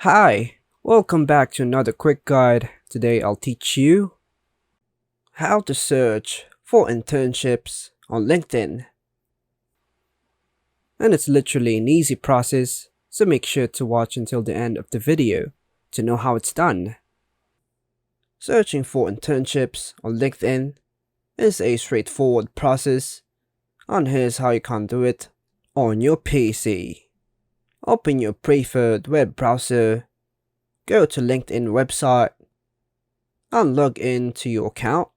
Hi, welcome back to another quick guide. Today I'll teach you how to search for internships on LinkedIn. And it's literally an easy process, so make sure to watch until the end of the video to know how it's done. Searching for internships on LinkedIn is a straightforward process, and here's how you can do it on your PC. Open your preferred web browser, go to LinkedIn website, and log in to your account.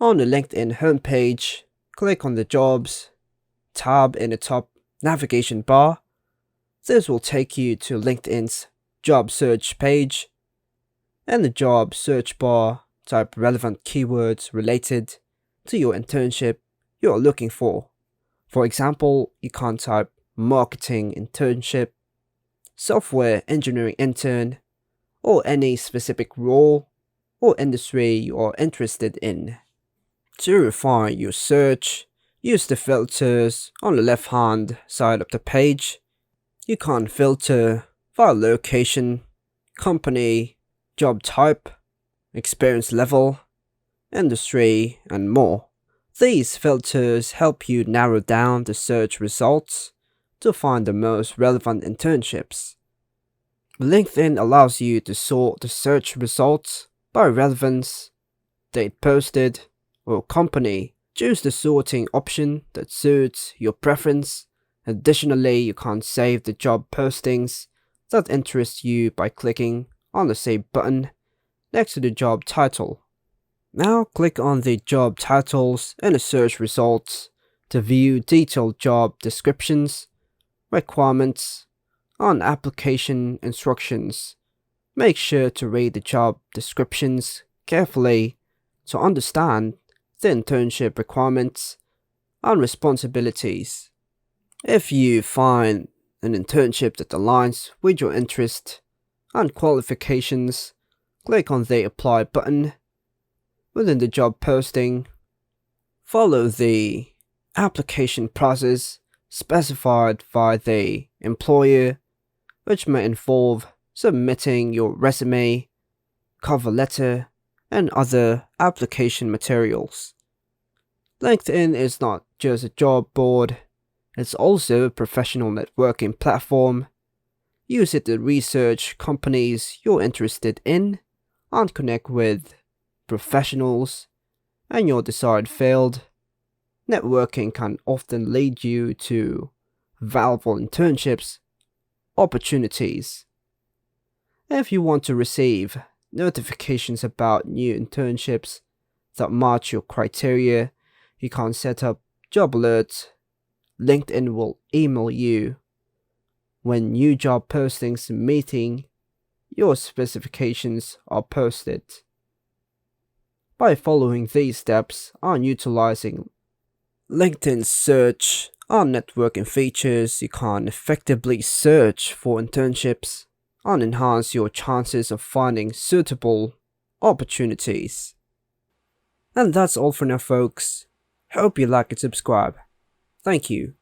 On the LinkedIn homepage, click on the Jobs tab in the top navigation bar. This will take you to LinkedIn's job search page. In the job search bar, type relevant keywords related to your internship you are looking for. For example, you can type marketing internship, software engineering intern, or any specific role or industry you are interested in. To refine your search, use the filters on the left hand side of the page. You can filter by location, company, job type, experience level, industry, and more. These filters help you narrow down the search results to find the most relevant internships. LinkedIn allows you to sort the search results by relevance, date posted, or company. Choose the sorting option that suits your preference. Additionally, you can save the job postings that interest you by clicking on the Save button next to the job title. Now click on the job titles in the search results to view detailed job descriptions, requirements, and application instructions. Make sure to read the job descriptions carefully to understand the internship requirements and responsibilities. If you find an internship that aligns with your interest and qualifications, click on the Apply button within the job posting. Follow the application process specified by the employer, which may involve submitting your resume, cover letter, and other application materials. LinkedIn is not just a job board, it's also a professional networking platform. Use it to research companies you're interested in and connect with professionals in your desired field. Networking can often lead you to valuable internships opportunities. If you want to receive notifications about new internships that match your criteria, you can set up job alerts. LinkedIn will email you when new job postings meeting your specifications are posted. By following these steps and utilizing LinkedIn's search and networking features, you can effectively search for internships and enhance your chances of finding suitable opportunities. And that's all for now, folks. Hope you like and subscribe. Thank you.